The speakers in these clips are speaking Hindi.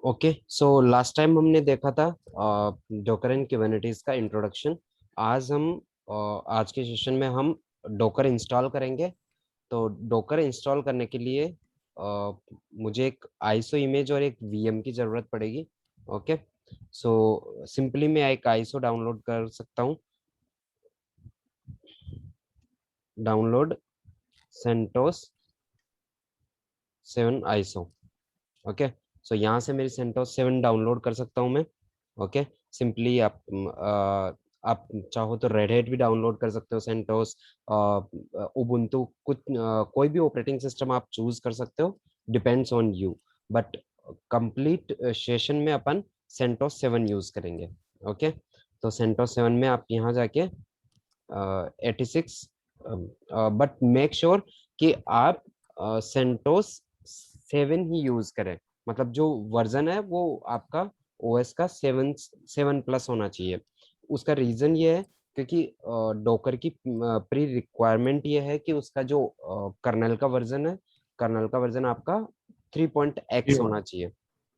ओके, सो लास्ट टाइम हमने देखा था डोकर एंड कुबरनेटिस का इंट्रोडक्शन। आज हम आज के सेशन में हम डोकर इंस्टॉल करेंगे। तो डोकर इंस्टॉल करने के लिए मुझे एक आईएसओ इमेज और एक वीएम की जरूरत पड़ेगी। ओके, सो सिंपली मैं एक आईएसओ डाउनलोड कर सकता हूँ। Download CentOS 7 ISO. Okay, so यहाँ से मेरी सेंटोस 7 डाउनलोड कर सकता हूँ मैं। ओके, सिंपली आप चाहो तो रेड हैट भी डाउनलोड कर सकते हो, सेंटोस, उबुंटू, कुछ कोई भी ऑपरेटिंग सिस्टम आप चूज कर सकते हो, depends on you. But complete session में अपन सेंटोस 7 यूज करेंगे। ओके, तो सेंटोस 7 में आप यहाँ जाके 86, बट मेक श्योर कि आप सेंटोस 7 ही यूज करें। मतलब जो वर्जन है वो आपका ओएस का 7 प्लस होना चाहिए। उसका रीजन ये है क्योंकि डोकर की प्री रिक्वायरमेंट ये है कि उसका जो कर्नल का वर्जन है, कर्नल का वर्जन आपका 3.x होना चाहिए,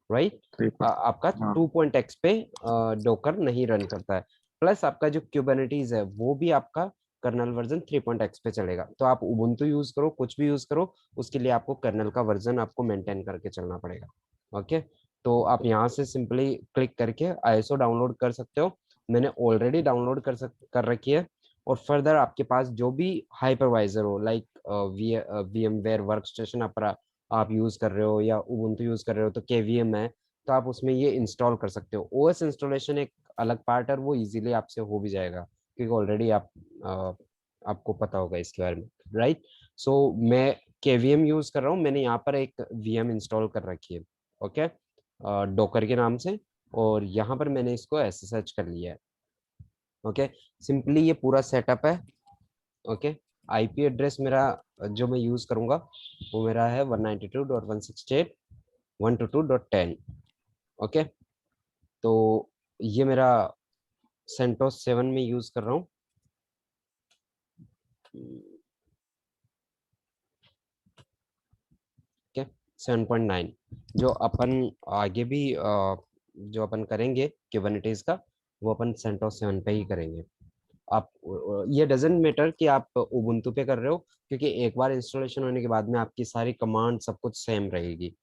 राइट। थ्री आपका हाँ 2.x पे डोकर नहीं रन करता है। प्लस आपका जो क्यूबरनेटीज है वो भी आपका कर्नल वर्जन 3.x पे चलेगा। तो आप उबुंटू यूज करो, कुछ भी यूज करो, उसके लिए आपको कर्नल का वर्जन आपको मेंटेन करके चलना पड़ेगा। ओके, तो आप यहाँ से सिंपली क्लिक करके आईएसओ डाउनलोड कर सकते हो। मैंने ऑलरेडी डाउनलोड कर रखी है। और फर्दर आपके पास जो भी हाइपरवाइजर हो, लाइक वीएमवेयर वर्कस्टेशन आप यूज कर रहे हो या उबुंटू यूज कर रहे हो, तो केवीएम है, तो आप उसमें ये इंस्टॉल कर सकते हो। ओएस इंस्टॉलेशन एक अलग पार्ट है, वो इजीली आपसे हो भी जाएगा क्योंकि ऑलरेडी आपको पता होगा इसके बारे में, राइट। सो मैं केवीएम यूज कर रहा हूँ, मैंने यहाँ पर एक वीएम इंस्टॉल कर रखी है। ओके, डोकर के नाम से, और यहाँ पर मैंने इसको एसएसएच कर लिया है। ओके, सिंपली ये पूरा सेटअप है। ओके, आईपी एड्रेस मेरा जो मैं यूज करूंगा वो मेरा है 192.168.122.10। ओके, तो ये मेरा सेंटोस 7 में यूज कर रहा हूँ। ओके, 7.9। जो अपन आगे भी जो अपन करेंगे कुबरनेटिस का, वो अपन सेंटोस 7 पे ही करेंगे। आप ये डजेंट मैटर कि आप उबुंटू पे कर रहे हो, क्योंकि एक बार इंस्टॉलेशन होने के बाद में आपकी सारी कमांड सब कुछ सेम रहेगी।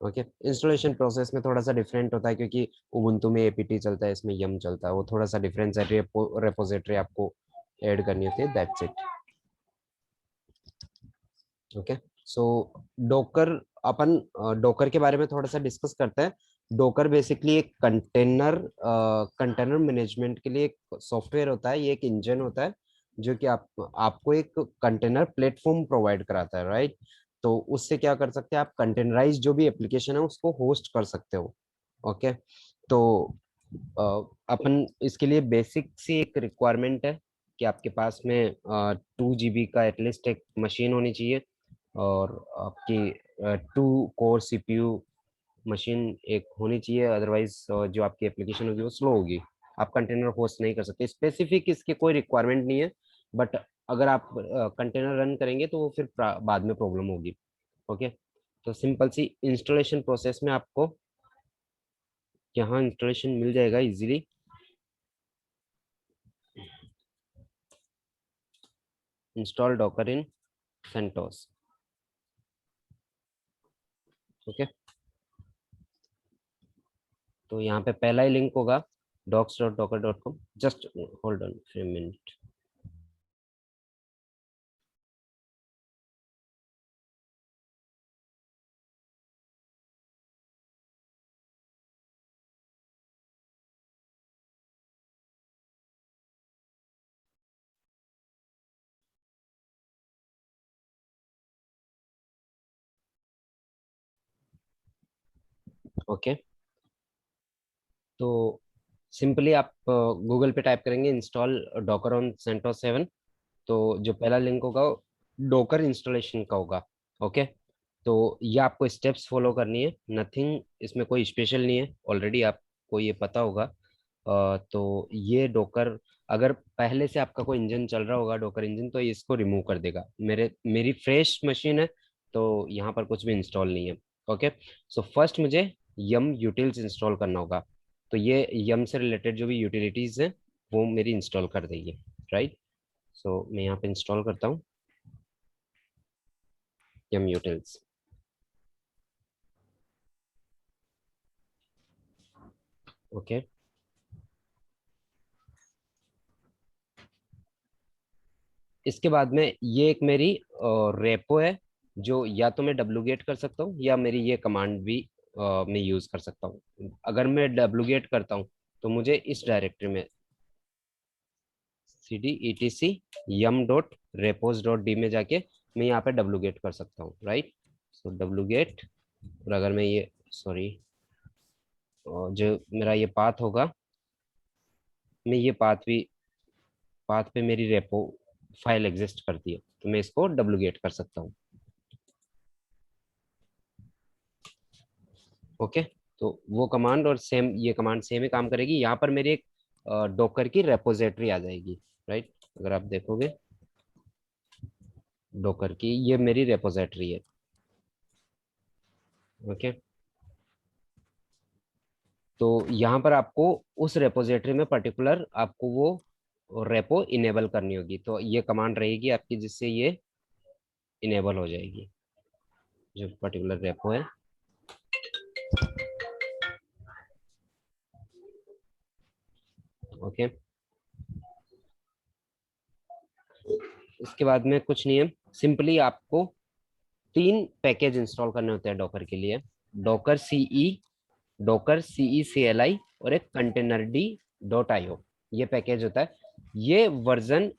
ओके, इंस्टॉलेशन प्रोसेस में थोड़ा सा डिफरेंट होता है क्योंकि उबुंटू में एपीटी चलता है, इसमें यम चलता है, वो थोड़ा सा डिफरेंस है। रेपोजिटरी आपको ऐड करनी होती है, that's it. Okay, so docker, upon docker के बारे में थोड़ा सा डिस्कस करते हैं। डोकर बेसिकली एक कंटेनर मैनेजमेंट के लिए एक सॉफ्टवेयर होता है, ये एक इंजन होता है जो कि आपको एक कंटेनर प्लेटफॉर्म प्रोवाइड कराता है, राइट। तो उससे क्या कर सकते हैं आप, कंटेनराइज जो भी एप्लीकेशन है उसको होस्ट कर सकते हो। ओके, तो अ, अपन इसके लिए बेसिक सी एक रिक्वायरमेंट है कि आपके पास में 2 GB का एटलीस्ट एक मशीन होनी चाहिए, और आपकी 2 कोर सीपीयू मशीन एक होनी चाहिए। अदरवाइज जो आपकी एप्लीकेशन होगी वो स्लो होगी, आप कंटेनर होस्ट नहीं कर सकते। स्पेसिफिक इसके कोई रिक्वायरमेंट नहीं है, बट अगर आप कंटेनर रन करेंगे तो वो फिर बाद में प्रॉब्लम होगी। ओके, तो सिंपल सी इंस्टॉलेशन प्रोसेस में आपको यहाँ इंस्टॉलेशन मिल जाएगा इजीली। इंस्टॉल डॉकर इन सेंटोस। ओके, तो यहाँ पे पहला ही लिंक होगा docs.docker.com। Just hold on for minute. Okay, तो सिंपली आप गूगल पे टाइप करेंगे इंस्टॉल डॉकर ऑन सेंटोस 7, तो जो पहला लिंक होगा डॉकर इंस्टॉलेशन का होगा। ओके, तो ये आपको स्टेप्स फॉलो करनी है, नथिंग इसमें कोई स्पेशल नहीं है, ऑलरेडी आपको ये पता होगा। तो ये डॉकर, अगर पहले से आपका कोई इंजन चल रहा होगा डॉकर इंजन, तो ये इसको रिमूव कर देगा। मेरी फ्रेश मशीन है तो यहाँ पर कुछ भी इंस्टॉल नहीं है। ओके, सो फर्स्ट मुझे यम यूटिल्स इंस्टॉल करना होगा। तो ये यम से रिलेटेड जो भी यूटिलिटीज हैं वो मेरी इंस्टॉल कर देगी, राइट। सो मैं यहाँ पे इंस्टॉल करता हूँ यम यूटिल्स। ओके, इसके बाद में ये एक मेरी रेपो है, जो या तो मैं डब्लूगेट कर सकता हूँ या मेरी ये कमांड भी मैं यूज कर सकता हूँ। अगर मैं डब्लूगेट करता हूँ तो मुझे इस डायरेक्टरी में cd etc yum dot repos dot D में जाके मैं यहाँ पे डब्लूगेट कर सकता हूँ, राइट। सो डब्लूगेट, और अगर मैं ये सॉरी जो मेरा ये पाथ होगा, मैं ये पाथ पे मेरी रेपो फाइल एग्जिस्ट करती है, तो मैं इसको डब्लूगेट कर सकता हूँ। ओके, तो वो कमांड और सेम ये कमांड सेम ही काम करेगी। यहाँ पर मेरी एक डॉकर की रेपोजिटरी आ जाएगी, राइट। अगर आप देखोगे डॉकर की, ये मेरी रेपोजिटरी है। ओके, तो यहाँ पर आपको उस रेपोजिटरी में पर्टिकुलर आपको वो रेपो इनेबल करनी होगी, तो ये कमांड रहेगी आपकी जिससे ये इनेबल हो जाएगी जो पर्टिकुलर रेपो है। ओके, इसके बाद में कुछ नहीं है, सिंपली आपको 3 पैकेज इंस्टॉल करने होते हैं डॉकर के लिए। Docker CE, Docker CE CLI और एक कंटेनर डी डॉट आईओ, ये पैकेज होता है। ये वर्जन,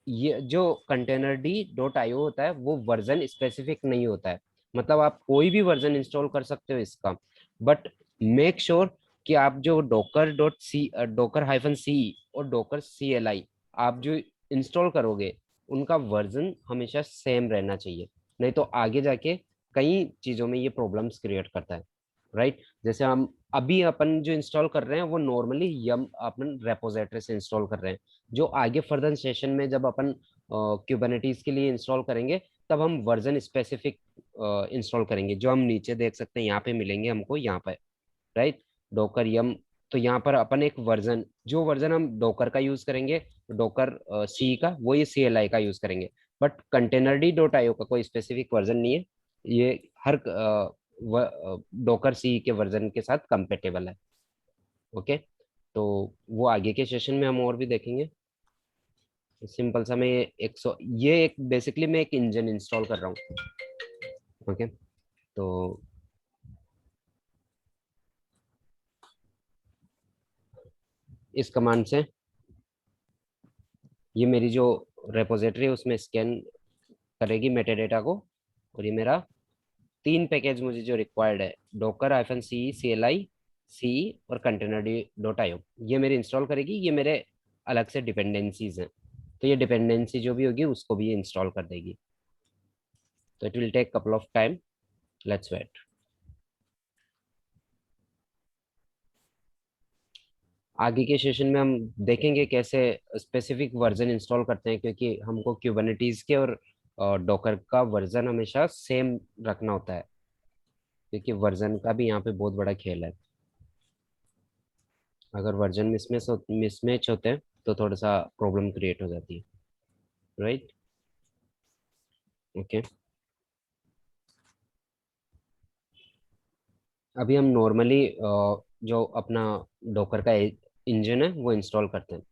ये जो कंटेनर डी डॉट आईओ होता है वो वर्जन स्पेसिफिक नहीं होता है, मतलब आप कोई भी वर्जन इंस्टॉल कर सकते हो इसका, बट मेक श्योर कि आप जो डॉकर हाइफन सी और डॉकर CLI आप जो इंस्टॉल करोगे उनका वर्जन हमेशा सेम रहना चाहिए, नहीं तो आगे जाके कई चीजों में ये प्रॉब्लम्स क्रिएट करता है, राइट। जैसे हम अभी अपन जो इंस्टॉल कर रहे हैं वो नॉर्मली यम अपन रेपोजिटरी से इंस्टॉल कर रहे हैं। जो आगे फर्दर सेशन में जब अपन क्यूबरनेटीज के लिए इंस्टॉल करेंगे तब हम वर्जन स्पेसिफिक इंस्टॉल करेंगे, जो हम नीचे देख सकते हैं यहाँ पे मिलेंगे हमको यहाँ पे, राइट। डोकर यम, तो यहाँ पर अपन एक वर्जन, जो वर्जन हम डोकर का यूज करेंगे, डोकर सी का, वो ये CLI का यूज करेंगे। But container D dot IO का कोई स्पेसिफिक वर्जन नहीं है, ये हर डोकर सी के वर्जन के साथ कंपेटेबल है। ओके, तो वो आगे के सेशन में हम और भी देखेंगे। सिंपल सा मैं ये एक बेसिकली मैं एक इंजन इंस्टॉल कर रहा हूँ। ओके, तो इस कमांड से ये मेरी जो रेपोजिटरी है उसमें स्कैन करेगी मेटाडेटा को, और ये मेरा 3 पैकेज मुझे जो रिक्वायर्ड है, डोकर हाइफन सी CLI सी और कंटेनर डी डॉट आईओ, ये मेरे इंस्टॉल करेगी। ये मेरे अलग से डिपेंडेंसीज हैं, तो ये डिपेंडेंसी जो भी होगी उसको भी ये इंस्टॉल कर देगी। तो it will take couple of time, let's wait. आगे के सेशन में हम देखेंगे कैसे स्पेसिफिक वर्जन इंस्टॉल करते हैं, क्योंकि हमको क्यूबरनेटीज के और डॉकर का वर्जन हमेशा सेम रखना होता है, क्योंकि वर्जन का भी यहाँ पे बहुत बड़ा खेल है। अगर वर्जन मिसमैच होते हैं तो थोड़ा सा प्रॉब्लम क्रिएट हो जाती है, राइट। ओके, अभी हम नॉर्मली जो अपना डॉकर का इंजन है वो इंस्टॉल करते हैं।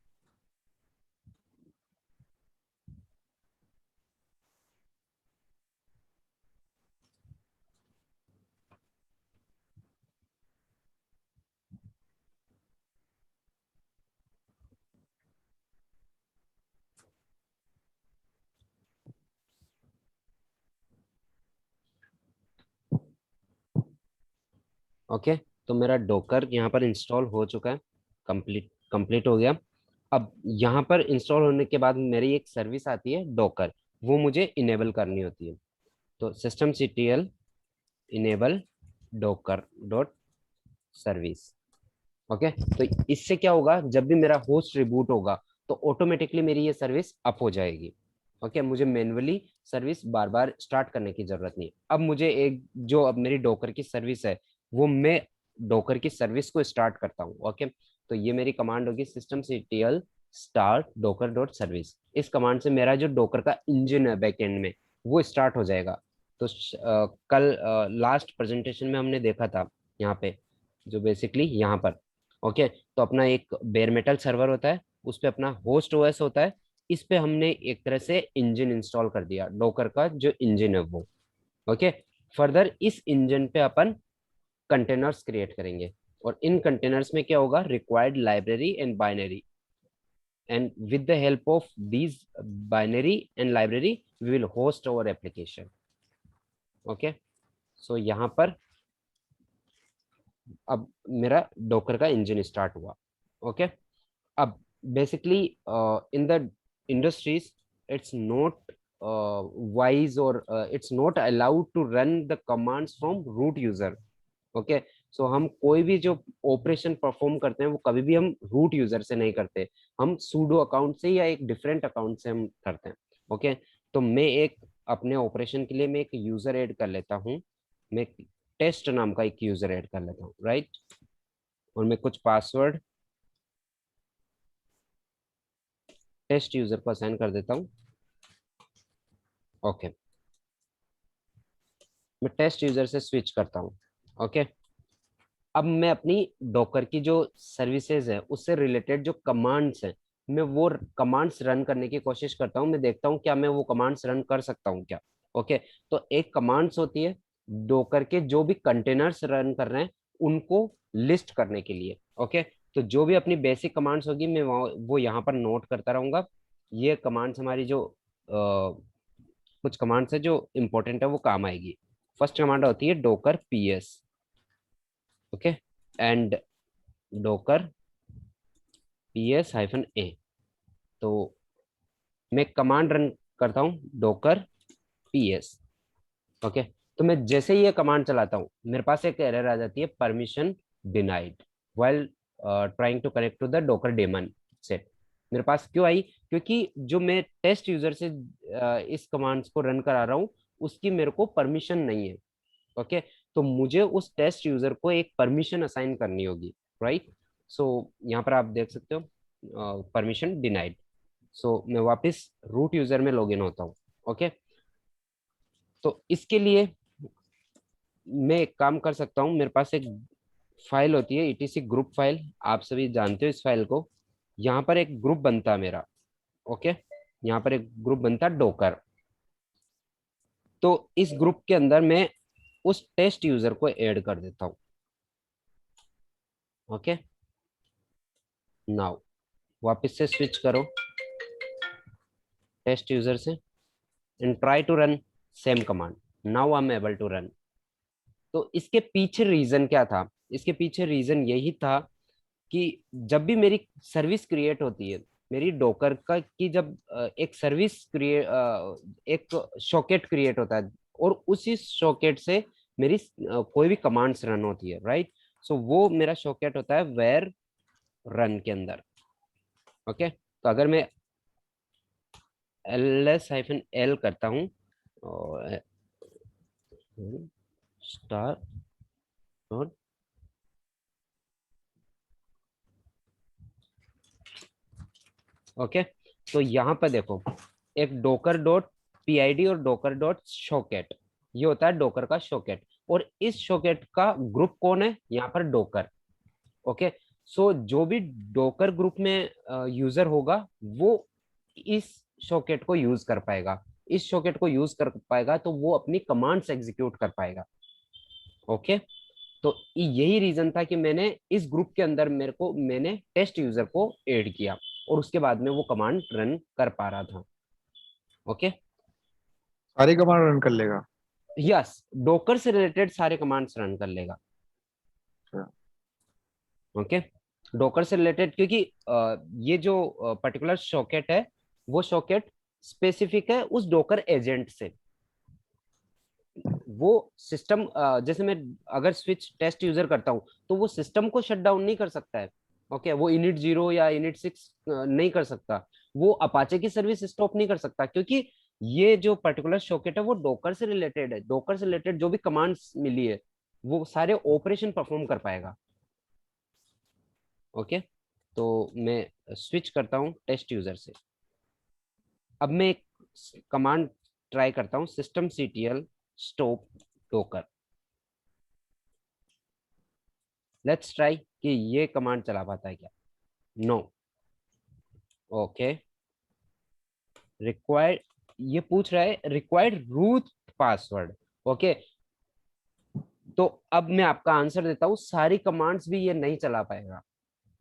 ओके, तो मेरा डॉकर यहाँ पर इंस्टॉल हो चुका है, कंप्लीट कंप्लीट हो गया। अब यहाँ पर इंस्टॉल होने के बाद मेरी एक सर्विस आती है डॉकर, वो मुझे इनेबल करनी होती है। तो systemctl enable Docker dot service. Okay, तो इससे क्या होगा, जब भी मेरा होस्ट रिबूट होगा तो ऑटोमेटिकली मेरी ये सर्विस अप हो जाएगी। ओके, मुझे मैन्युअली सर्विस बार बार स्टार्ट करने की जरूरत नहीं। अब मुझे एक जो अब मेरी डॉकर की सर्विस है वो मैं डोकर की सर्विस को स्टार्ट करता हूँ। ओके, तो ये मेरी कमांड होगी systemctl start docker dot service. इस कमांड से मेरा जो डोकर का इंजन है बैकएंड में वो स्टार्ट हो जाएगा। तो कल लास्ट प्रेजेंटेशन में हमने देखा था यहाँ पे, जो बेसिकली यहाँ पर, ओके, तो अपना एक बेयर मेटल सर्वर होता है, उस पे अपना होस्ट ओएस होता है, इस पे हमने एक तरह से इंजन इंस्टॉल कर दिया, डोकर का जो इंजन है वो। ओके, फर्दर इस इंजन पे अपन कंटेनर्स क्रिएट करेंगे, और इन कंटेनर्स में क्या होगा, required library and binary, and with the help of these binary and library we will host our application. Okay, so यहाँ पर अब मेरा डोकर का इंजन स्टार्ट हुआ। ओके, अब basically in the industries it's not wise or it's not allowed to run the commands from root user. Okay, so हम कोई भी जो ऑपरेशन परफॉर्म करते हैं वो कभी भी हम रूट यूजर से नहीं करते, हम सूडो अकाउंट से या एक डिफरेंट अकाउंट से हम करते हैं। ओके, तो मैं एक अपने ऑपरेशन के लिए मैं एक यूजर ऐड कर लेता हूँ, मैं टेस्ट नाम का एक यूजर ऐड कर लेता हूँ, राइट, और मैं कुछ पासवर्ड टेस्ट यूजर को असाइन कर देता हूँ। ओके, मैं टेस्ट यूजर से स्विच करता हूँ। ओके, अब मैं अपनी डॉकर की जो सर्विसेज है उससे रिलेटेड जो कमांड्स हैं, मैं वो कमांड्स रन करने की कोशिश करता हूँ, मैं देखता हूँ क्या मैं वो कमांड्स रन कर सकता हूँ क्या। ओके, तो एक कमांड्स होती है डॉकर के जो भी कंटेनर्स रन कर रहे हैं उनको लिस्ट करने के लिए। ओके, तो जो भी अपनी बेसिक कमांड्स होगी मैं वो यहाँ पर नोट करता रहूंगा। ये कमांड्स हमारी जो कुछ कमांड्स है जो इंपॉर्टेंट है वो काम आएगी। फर्स्ट कमांड होती है Docker PS, okay, and Docker ps-a। तो मैं कमांड रन करता हूँ डॉकर ps। ओके, तो मैं जैसे ही ये कमांड चलाता हूँ मेरे पास एक एरर आ जाती है, permission denied while trying to connect to the Docker daemon set. मेरे पास क्यों आई, क्योंकि जो मैं टेस्ट यूजर से इस कमांड्स को रन करा रहा हूँ उसकी मेरे को परमिशन नहीं है। ओके, तो मुझे उस टेस्ट यूजर को एक परमिशन असाइन करनी होगी, राइट। सो यहाँ पर आप देख सकते हो परमिशन डिनाइड। सो मैं वापस रूट यूजर में लॉगिन होता हूँ। ओके, तो इसके लिए मैं एक काम कर सकता हूँ, मेरे पास एक फाइल होती है etc ग्रुप फाइल, आप सभी जानते हो इस फाइल को। यहाँ पर एक ग्रुप बनता है मेरा। ओके, यहाँ पर एक ग्रुप बनता है डोकर। तो इस ग्रुप के अंदर मैं उस टेस्ट यूजर को ऐड कर देता हूँ। ओके, नाउ वापस से स्विच करो टेस्ट यूजर से and try to run same command. Now I am able to run. तो इसके पीछे रीजन क्या था, इसके पीछे रीजन यही था कि जब भी मेरी सर्विस क्रिएट होती है, मेरी डोकर का की जब एक सर्विस क्रिएट, एक सॉकेट क्रिएट होता है और उसी सॉकेट से मेरी कोई भी कमांड्स रन होती है, राइट। सो वो मेरा सॉकेट होता है वेयर रन के अंदर। ओके, तो अगर मैं ls-l करता हूँ और स्टार डॉट, ओके, तो यहाँ पर देखो एक डोकर डॉट पीआईडी और डोकर डॉट शॉकेट, ये होता है डोकर का शॉकेट, और इस शॉकेट का ग्रुप कौन है, यहाँ पर डोकर। ओके, सो जो भी डोकर ग्रुप में यूजर होगा वो इस शॉकेट को यूज कर पाएगा, इस शॉकेट को यूज कर पाएगा तो वो अपनी कमांड्स एग्जीक्यूट कर पाएगा। ओके, तो यही रीजन था कि मैंने इस ग्रुप के अंदर मैंने टेस्ट यूजर को ऐड किया और उसके बाद में वो कमांड रन कर पा रहा था। ओके, सारी कमांड रन कर लेगा? यस, डोकर से रिलेटेड सारे कमांड्स रन कर लेगा। अच्छा। ओके, डोकर से रिलेटेड, क्योंकि ये जो पर्टिकुलर सॉकेट है वो सॉकेट स्पेसिफिक है उस डोकर एजेंट से। वो सिस्टम जैसे मैं अगर स्विच टेस्ट यूजर करता हूँ तो वो सिस्टम को शट डाउन नहीं कर सकता है। ओके, वो इनिट 0 या इनिट 6 नहीं कर सकता, वो अपाचे की सर्विस स्टॉप नहीं कर सकता, क्योंकि ये जो पर्टिकुलर सॉकेट है वो डोकर से रिलेटेड है, डोकर से रिलेटेड जो भी कमांड्स मिली है वो सारे ऑपरेशन परफॉर्म कर पाएगा। ओके, तो मैं स्विच करता हूँ टेस्ट यूजर से। अब मैं एक कमांड ट्राई करता हूँ, systemctl stop docker। Let's try कि ये कमांड चला पाता है क्या। नो। ओके, रिक्वायर्ड, ये पूछ रहा है रिक्वायर्ड रूट पासवर्ड। ओके, तो अब मैं आपका आंसर देता हूँ, सारी कमांड्स भी ये नहीं चला पाएगा।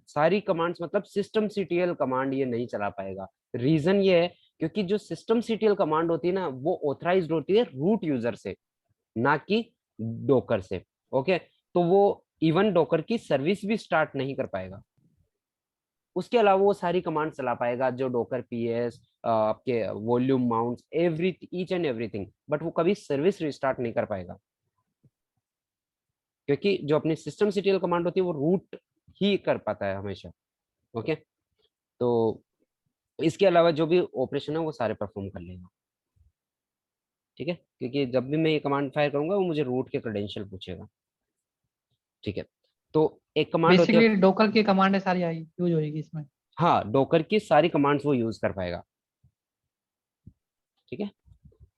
सारी कमांड्स मतलब सिस्टम सीटीएल कमांड ये नहीं चला पाएगा। रीजन ये है क्योंकि जो सिस्टम सीटीएल कमांड होती है ना, वो ऑथराइज्ड होती है रूट यूजर से, ना कि डोकर से। ओके, तो वो इवन डोकर की सर्विस भी स्टार्ट नहीं कर पाएगा। उसके अलावा वो सारी कमांड चला पाएगा जो डोकर पीएस, आपके volume mounts, every each and everything, but वो कभी सर्विस रिस्टार्ट नहीं कर पाएगा, क्योंकि जो अपनी सिस्टम सीटीएल कमांड होती है वो रूट ही कर पाता है हमेशा। ओके, तो इसके अलावा जो भी ऑपरेशन है वो सारे परफॉर्म कर लेगा। ठीक है, क्योंकि जब भी मैं ये कमांड फायर करूंगा वो मुझे रूट के क्रेडेंशियल पूछेगा। ठीक है, तो एक कमांड होती है। बेसिकली डोकर की कमांड सारी आई यूज होगी इसमें। हाँ, डोकर की सारी कमांड्स वो यूज कर पाएगा। ठीक है,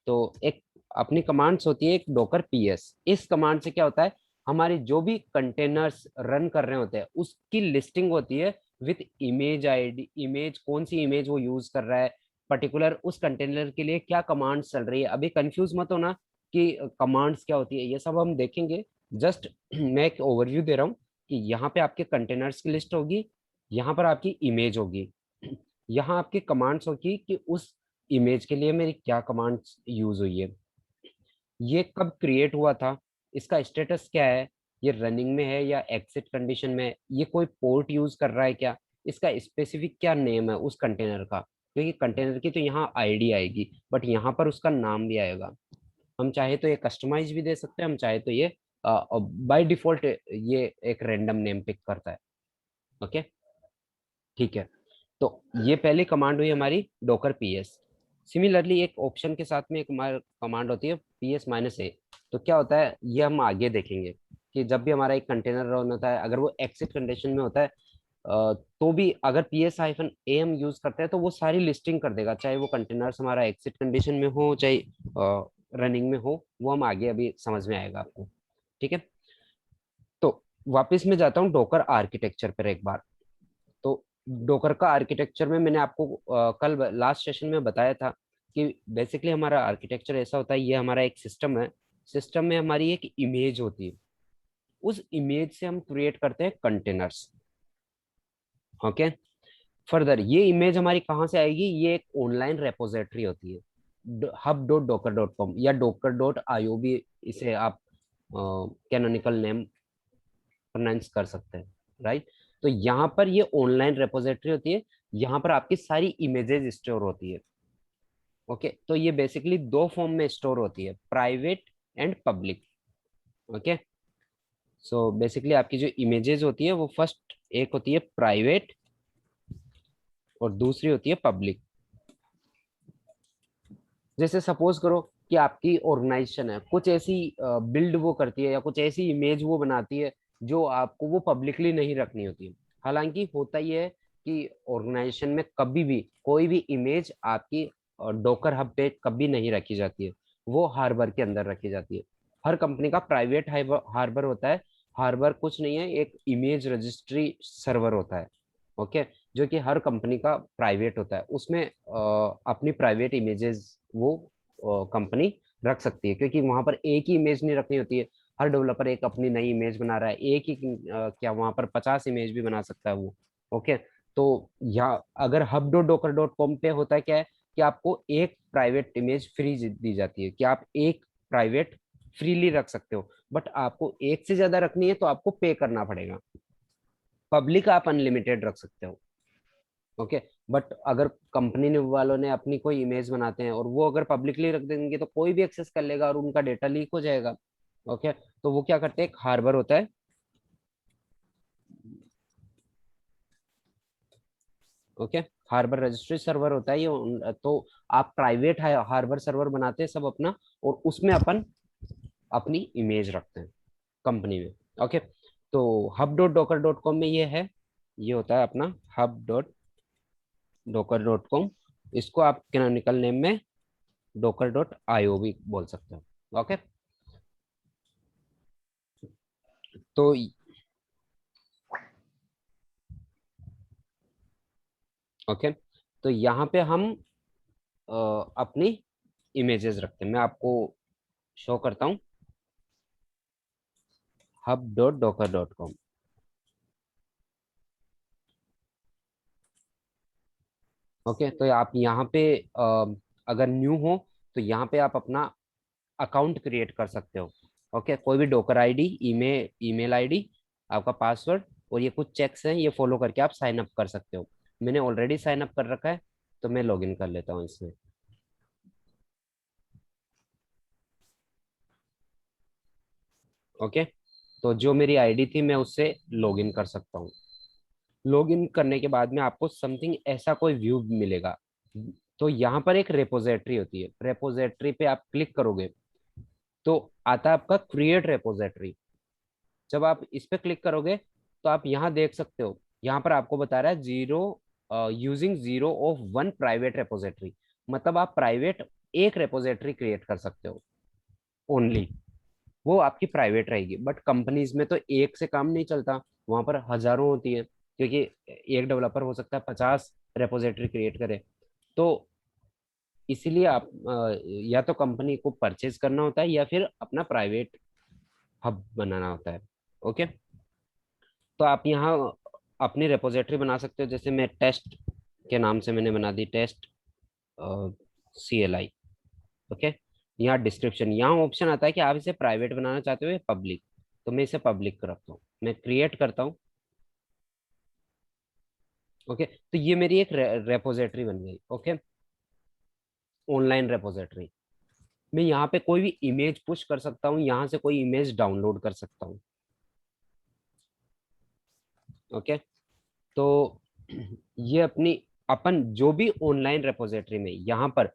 तो एक अपनी कमांड्स होती है एक डोकर पीएस। इस कमांड से क्या होता है, हमारे जो भी कंटेनर्स रन कर रहे होते हैं उसकी लिस्टिंग होती है विथ इमेज आईडी, इमेज कौन सी इमेज वो यूज कर रहा है, पर्टिकुलर उस कंटेनर के लिए क्या कमांड्स चल रही है। अभी कंफ्यूज मत होना कि कमांड्स क्या होती है, ये सब हम देखेंगे। जस्ट मैं एक ओवरव्यू दे रहा हूँ कि यहाँ पे आपके कंटेनर्स की लिस्ट होगी, यहाँ पर आपकी इमेज होगी, यहाँ आपकी कमांड्स होगी कि उस इमेज के लिए मेरी क्या कमांड्स यूज हुई है, ये कब क्रिएट हुआ था, इसका स्टेटस क्या है, ये रनिंग में है या एग्जिट कंडीशन में है, ये कोई पोर्ट यूज कर रहा है क्या, इसका स्पेसिफिक क्या नेम है उस कंटेनर का, क्योंकि कंटेनर की तो यहाँ आईडी आएगी बट यहाँ पर उसका नाम भी आएगा। हम चाहे तो ये कस्टमाइज भी दे सकते हैं, हम चाहे तो ये बाय डिफॉल्ट ये एक रैंडम नेम पिक करता है। ओके, ठीक है, तो ये पहली कमांड हुई हमारी डोकर पीएस। सिमिलरली एक ऑप्शन के साथ में एक कमांड होती है पीएस माइनस ए। तो क्या होता है ये हम आगे देखेंगे कि जब भी हमारा एक कंटेनर रन होता है, अगर वो एक्सिट कंडीशन में होता है तो भी अगर पीएस हाइफन ए हम यूज करते हैं तो वो सारी लिस्टिंग कर देगा, चाहे वो कंटेनर्स हमारा एक्सिट कंडीशन में हो चाहे रनिंग में हो, वो हम आगे अभी समझ में आएगा आपको। ठीक है, तो वापस मैं जाता हूँ डोकर आर्किटेक्चर पर एक बार। तो डोकर का आर्किटेक्चर में मैंने आपको कल लास्ट सेशन में बताया था कि बेसिकली हमारा आर्किटेक्चर ऐसा होता है, ये हमारा एक सिस्टम है, सिस्टम में हमारी एक इमेज होती है, उस इमेज से हम क्रिएट करते हैं कंटेनर्स। ओके, फर्दर ये इमेज हमारी कहाँ से आएगी, ये एक ऑनलाइन रेपोजिटरी होती है, hub.docker.com या docker.io भी इसे आप कैनोनिकल नेम प्रोनाउंस कर सकते हैं, राइट। तो यहाँ पर ये ऑनलाइन रेपोजिटरी होती है, यहाँ पर आपकी सारी इमेजेस स्टोर होती है। ओके, तो ये बेसिकली दो फॉर्म में स्टोर होती है, private and public. Okay, so basically आपकी जो इमेजेस होती है वो फर्स्ट एक होती है प्राइवेट और दूसरी होती है पब्लिक। जैसे सपोज करो कि आपकी ऑर्गेनाइजेशन है, कुछ ऐसी बिल्ड वो करती है या कुछ ऐसी इमेज वो बनाती है जो आपको वो पब्लिकली नहीं रखनी होती है। हालांकि होता ही है कि ऑर्गेनाइजेशन में कभी भी कोई भी इमेज आपकी डोकर हब पे कभी नहीं रखी जाती है, वो हार्बर के अंदर रखी जाती है। हर कंपनी का प्राइवेट हार्बर होता है। हार्बर कुछ नहीं है, एक इमेज रजिस्ट्री सर्वर होता है। ओके, जो कि हर कंपनी का प्राइवेट होता है, उसमें अपनी प्राइवेट इमेजेस वो कंपनी रख सकती है, क्योंकि वहां पर एक ही इमेज नहीं रखनी होती है। हर डेवलपर एक अपनी नई इमेज बना रहा है, एक ही क्या वहां पर 50 इमेज भी बना सकता है वो। ओके, तो यहाँ अगर hub.docker.com पे होता है क्या है कि आपको एक प्राइवेट इमेज फ्री दी जाती है कि आप एक प्राइवेट फ्रीली रख सकते हो, बट आपको एक से ज्यादा रखनी है तो आपको पे करना पड़ेगा। पब्लिक आप अनलिमिटेड रख सकते हो। ओके, बट अगर कंपनी वालों ने अपनी कोई इमेज बनाते हैं और वो अगर पब्लिकली रख देंगे तो कोई भी एक्सेस कर लेगा और उनका डेटा लीक हो जाएगा। ओके, तो वो क्या करते हैं, एक हार्बर होता है। ओके, हार्बर रजिस्ट्री सर्वर होता है ये तो आप प्राइवेट हार्बर सर्वर बनाते हैं सब अपना, और उसमें अपन अपनी इमेज रखते हैं। कंपनी में। ओके, तो hub.docker.com में ये है, ये होता है अपना hub.docker.com। इसको आप कैनोनिकल नेम में docker.io भी बोल सकते हो। ओके, तो ओके, तो यहाँ पे हम अपनी इमेजेस रखते हैं। मैं आपको शो करता हूँ hub.docker.com। ओके, तो आप यहाँ पे अगर न्यू हो तो यहाँ पे आप अपना अकाउंट क्रिएट कर सकते हो। ओके, कोई भी डोकर आईडी, ईमेल आईडी, आपका पासवर्ड, और ये कुछ चेक्स हैं, ये फॉलो करके आप साइन अप कर सकते हो। मैंने ऑलरेडी साइन अप कर रखा है, तो मैं लॉगिन कर लेता हूँ इसमें। ओके, तो जो मेरी आईडी थी मैं उससे लॉगिन कर सकता हूँ। लॉगिन करने के बाद में आपको समथिंग ऐसा कोई व्यू मिलेगा। तो यहाँ पर एक रेपोजिटरी होती है, रेपोजिटरी पे आप क्लिक करोगे तो आता है आपका क्रिएट रेपोजिटरी। जब आप इस पे क्लिक करोगे तो आप यहाँ देख सकते हो, यहाँ पर आपको बता रहा है zero, using zero of one private repository. मतलब आप प्राइवेट एक रेपोजिटरी क्रिएट कर सकते हो ओनली, वो आपकी प्राइवेट रहेगी। बट कंपनीज में तो एक से काम नहीं चलता, वहां पर हजारों होती है, क्योंकि एक डेवलपर हो सकता है 50 रेपोजिटरी क्रिएट करे। तो इसीलिए आप या तो कंपनी को परचेज करना होता है या फिर अपना प्राइवेट हब बनाना होता है। ओके, तो आप यहाँ अपनी रेपोजिटरी बना सकते हो। जैसे मैं टेस्ट के नाम से मैंने बना दी, टेस्ट CLI। ओके, यहाँ डिस्क्रिप्शन, यहाँ ऑप्शन आता है कि आप इसे प्राइवेट बनाना चाहते हो या पब्लिक। तो मैं इसे पब्लिक रखता हूँ, मैं क्रिएट करता हूँ। ओके, तो ये मेरी एक रेपोजिटरी बन गई। Okay, online repository. मैं यहाँ पे कोई भी इमेज पुश कर सकता हूँ, यहाँ से कोई इमेज डाउनलोड कर सकता हूँ। ओके, तो ये अपनी अपन जो भी ऑनलाइन रेपोजिटरी में यहाँ पर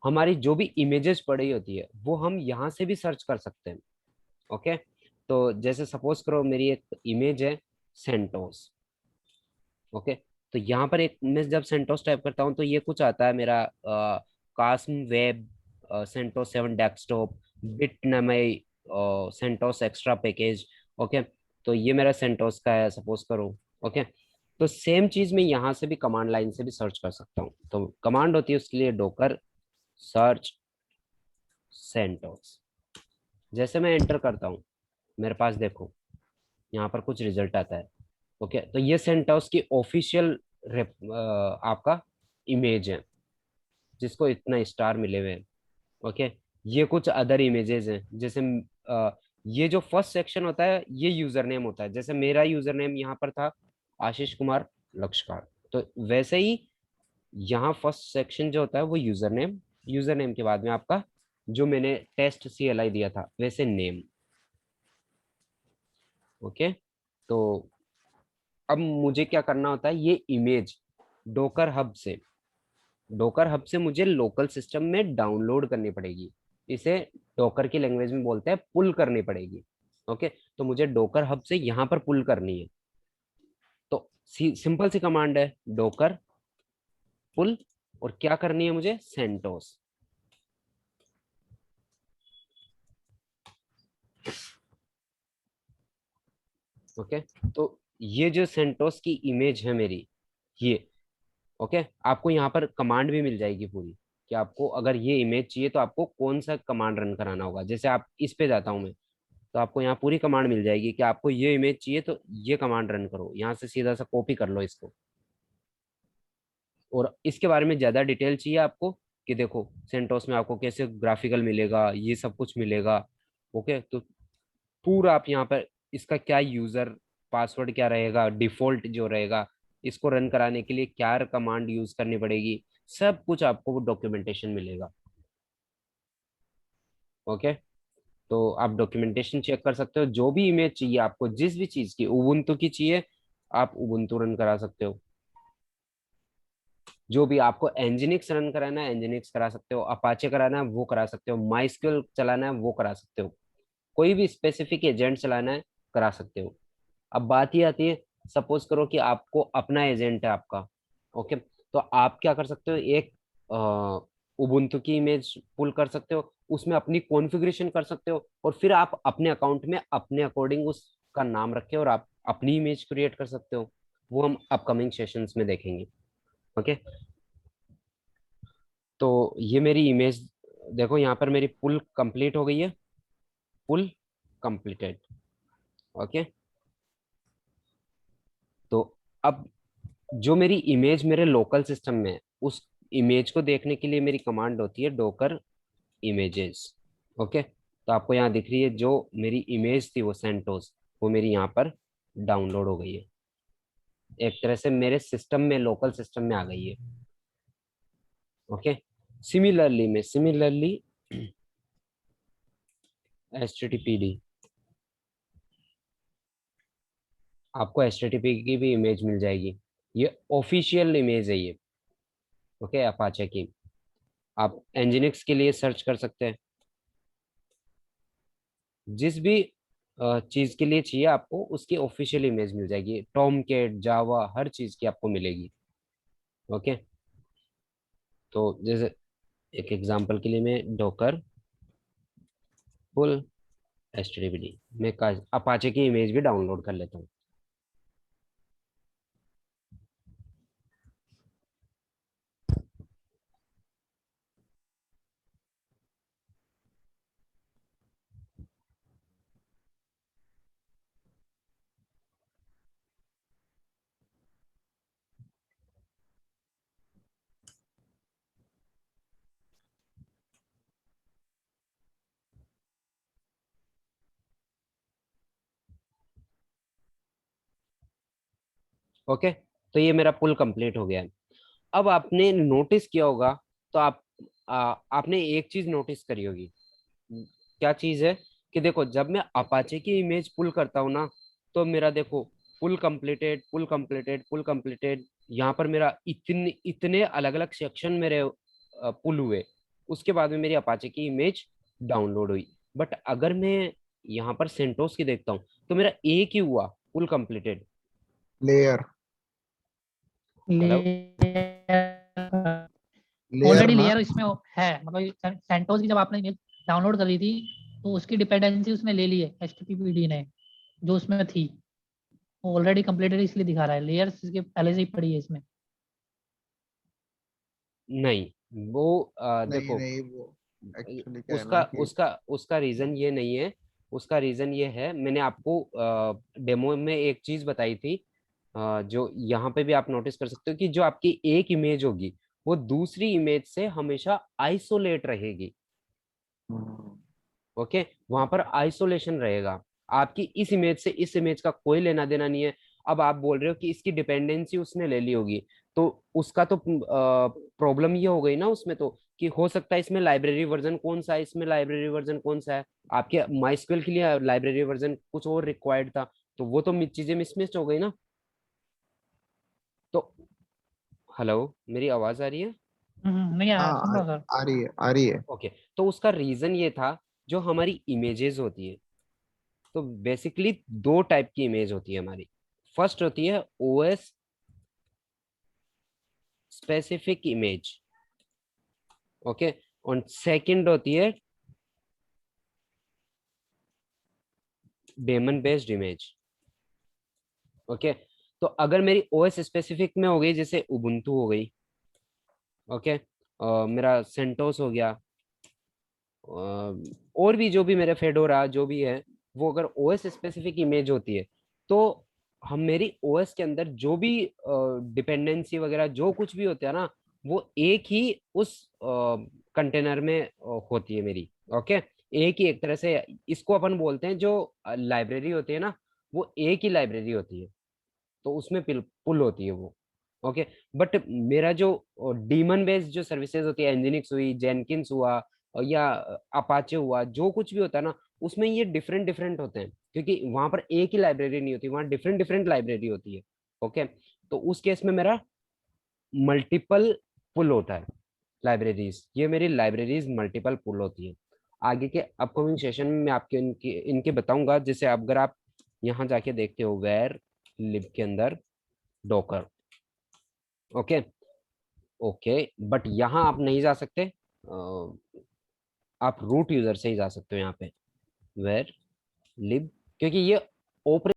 हमारी जो भी इमेजेस पड़ी होती है वो हम यहाँ से भी सर्च कर सकते हैं। ओके, तो जैसे सपोज करो मेरी एक इमेज है सेंटोस। ओके, तो यहाँ पर एक मैं जब सेंटोस टाइप करता हूँ तो ये कुछ आता है मेरा कास्म web, CentOS 7 desktop, Bitnami, CentOS extra package. Okay, तो ये मेरा सेंटोस का है सपोज करो। ओके, तो सेम चीज मैं यहाँ से भी कमांड लाइन से भी सर्च कर सकता हूँ। तो कमांड होती है उसके लिए डोकर सर्च सेंटोस। जैसे मैं एंटर करता हूँ, मेरे पास देखो यहाँ पर कुछ रिजल्ट आता है। ओके, तो ये सेंटोस की ऑफिशियल आपका इमेज है जिसको इतना स्टार मिले हुए हैं। ओके, ये कुछ अदर इमेजेस हैं, जैसे ये जो फर्स्ट सेक्शन होता है ये यूजर नेम होता है। जैसे मेरा यूजर नेम यहाँ पर था आशीष कुमार लक्षकार, तो वैसे ही यहाँ फर्स्ट सेक्शन जो होता है वो यूजर नेम, यूजर नेम के बाद में आपका जो मैंने टेस्ट CLI दिया था वैसे नेम। ओके, तो अब मुझे क्या करना होता है, ये इमेज डोकर हब से, डोकर हब से मुझे लोकल सिस्टम में डाउनलोड करनी पड़ेगी। इसे डोकर की लैंग्वेज में बोलते हैं पुल करनी पड़ेगी। ओके, तो मुझे डोकर हब से यहाँ पर पुल करनी है। तो सिंपल सी कमांड है डोकर पुल, और क्या करनी है मुझे, सेंटोस। ओके, तो ये जो सेंटोस की इमेज है मेरी, ये ओके, आपको यहाँ पर कमांड भी मिल जाएगी पूरी कि आपको अगर ये इमेज चाहिए तो आपको कौन सा कमांड रन कराना होगा। जैसे आप इस पे जाता हूँ मैं, तो आपको यहाँ पूरी कमांड मिल जाएगी कि आपको ये इमेज चाहिए तो ये कमांड रन करो, यहाँ से सीधा सा कॉपी कर लो इसको। और इसके बारे में ज्यादा डिटेल चाहिए आपको कि देखो सेंटोस में आपको कैसे ग्राफिकल मिलेगा, ये सब कुछ मिलेगा। ओके, तो पूरा आप यहाँ पर इसका क्या यूजर पासवर्ड क्या रहेगा, डिफॉल्ट जो रहेगा, इसको रन कराने के लिए क्या कमांड यूज करनी पड़ेगी, सब कुछ आपको वो डॉक्यूमेंटेशन मिलेगा। ओके, तो आप डॉक्यूमेंटेशन चेक कर सकते हो, जो भी इमेज चाहिए आपको, जिस भी चीज की, उबुंटू की चाहिए आप उबुंटू रन करा सकते हो। जो भी आपको एनजिनिक्स रन कराना है एनजिनिक्स करा सकते हो, अपाचे कराना है वो करा सकते हो, माइस्क्यूएल चलाना है वो करा सकते हो। कोई भी स्पेसिफिक एजेंट चलाना है करा सकते हो। अब बात ये आती है, सपोज करो कि आपको अपना एजेंट है आपका, ओके, तो आप क्या कर सकते हो, एक उबुंटू की इमेज पुल कर सकते हो, उसमें अपनी कॉन्फ़िगरेशन कर सकते हो, और फिर आप अपने अकाउंट में अपने अकॉर्डिंग उसका नाम रखे और आप अपनी इमेज क्रिएट कर सकते हो। वो हम अपकमिंग सेशंस में देखेंगे। ओके, तो ये मेरी इमेज देखो, यहाँ पर मेरी पुल कंप्लीट हो गई है, पुल कंप्लीटेड। ओके, तो अब जो मेरी इमेज मेरे लोकल सिस्टम में है, उस इमेज को देखने के लिए मेरी कमांड होती है डॉकर इमेजेस। ओके, तो आपको यहाँ दिख रही है जो मेरी इमेज थी वो सेंटोस, वो मेरी यहाँ पर डाउनलोड हो गई है, एक तरह से मेरे सिस्टम में, लोकल सिस्टम में आ गई है। ओके, सिमिलरली HTTPD, आपको HTTP की भी इमेज मिल जाएगी, ये ऑफिशियल इमेज है ये। ओके, अपाचे की आप एनजिनिक्स के लिए सर्च कर सकते हैं, जिस भी चीज के लिए चाहिए आपको उसकी ऑफिशियल इमेज मिल जाएगी, टॉम कैट, जावा, हर चीज की आपको मिलेगी। ओके, तो जैसे एक एग्जांपल के लिए मैं डॉकर फुल HTTPD मैं अपाचे की इमेज भी डाउनलोड कर लेता हूँ। ओके, तो ये मेरा पुल कंप्लीट हो गया है। अब आपने नोटिस किया होगा, तो आपने एक चीज नोटिस करी होगी, क्या चीज है, कि देखो जब मैं अपाचे की इमेज पुल करता हूँ ना, तो मेरा देखो पुल कंप्लीटेड, पुल कंप्लीटेड, पुल कंप्लीटेड, यहाँ पर मेरा इतने इतने अलग अलग सेक्शन मेरे पुल हुए, उसके बाद में मेरी अपाचे की इमेज डाउनलोड हुई। बट अगर मैं यहाँ पर सेंटोस की देखता हूँ, तो मेरा एक ही हुआ pull completed. Layer, hello, layer layer already ना। लेयर इसमें है, मतलब सेंटोस की जब आपने इमेज डाउनलोड करी थी तो उसकी डिपेंडेंसी उसने ले ली है HTTPD ने, जो उसमें थी वो ऑलरेडी कंप्लीटेड इसलिए दिखा रहा है, लेयर्स इसके पहले से ही पड़ी है इसमें। नहीं, वो नहीं देखो, नहीं, वो एक्चुअली क्या है उसका ना कि उसका उसका रीजन ये नहीं है, उसका रीजन ये है, मैंने आपको डेमो में एक चीज बताई थी, जो यहाँ पे भी आप नोटिस कर सकते हो, कि जो आपकी एक इमेज होगी वो दूसरी इमेज से हमेशा आइसोलेट रहेगी। हम्म, ओके, वहां पर आइसोलेशन रहेगा, आपकी इस इमेज से इस इमेज का कोई लेना देना नहीं है। अब आप बोल रहे हो कि इसकी डिपेंडेंसी उसने ले ली होगी, तो उसका तो प्रॉब्लम ये हो गई ना उसमें, तो कि हो सकता है इसमें लाइब्रेरी वर्जन कौन सा है, इसमें लाइब्रेरी वर्जन कौन सा है, आपके माइस्क्वेल के लिए लाइब्रेरी वर्जन कुछ और रिक्वायर्ड था, तो वो तो चीजें मिसमैच हो गई ना। तो हेलो, मेरी आवाज आ रही है? नहीं हाँ यार, सुन रहा हूँ सर। आ रही है, आ रही है। ओके, तो उसका रीजन ये था, जो हमारी इमेजेस होती है, तो बेसिकली दो टाइप की इमेज होती है हमारी। फर्स्ट होती है OS स्पेसिफिक इमेज, ओके, और सेकंड होती है डेमन बेस्ड इमेज। ओके, तो अगर मेरी OS स्पेसिफिक में हो गई, जैसे उबुंटू हो गई, ओके, मेरा सेंटोस हो गया, और भी जो भी मेरे फेडोरा जो भी है, वो अगर OS स्पेसिफिक इमेज होती है, तो हम मेरी OS के अंदर जो भी डिपेंडेंसी वगैरह जो कुछ भी होता है ना, वो एक ही उस कंटेनर में होती है मेरी। ओके, एक ही, एक तरह से इसको अपन बोलते हैं, जो लाइब्रेरी होती है ना, वो एक ही लाइब्रेरी होती है, तो उसमें पुल होती है वो। ओके, बट मेरा जो डीमन बेस्ड जो सर्विसेज होती है, एनजिनिक्स हुई, जेनकिंस हुआ, या अपाचे हुआ, जो कुछ भी होता है ना, उसमें ये डिफरेंट डिफरेंट होते हैं, क्योंकि वहां पर एक ही लाइब्रेरी नहीं होती, वहां डिफरेंट डिफरेंट लाइब्रेरी होती है। ओके, तो उस केस में मेरा मल्टीपल पुल होता है, लाइब्रेरीज, ये मेरी लाइब्रेरीज मल्टीपल पुल होती है। आगे के अपकमिंग सेशन में मैं आपके इनके बताऊंगा। जैसे अगर आप यहाँ जाके देखते हो वेयर लिब के अंदर डॉकर, ओके ओके, बट यहाँ आप नहीं जा सकते, आप रूट यूजर से ही जा सकते हो यहाँ पे वेयर लिब, क्योंकि ये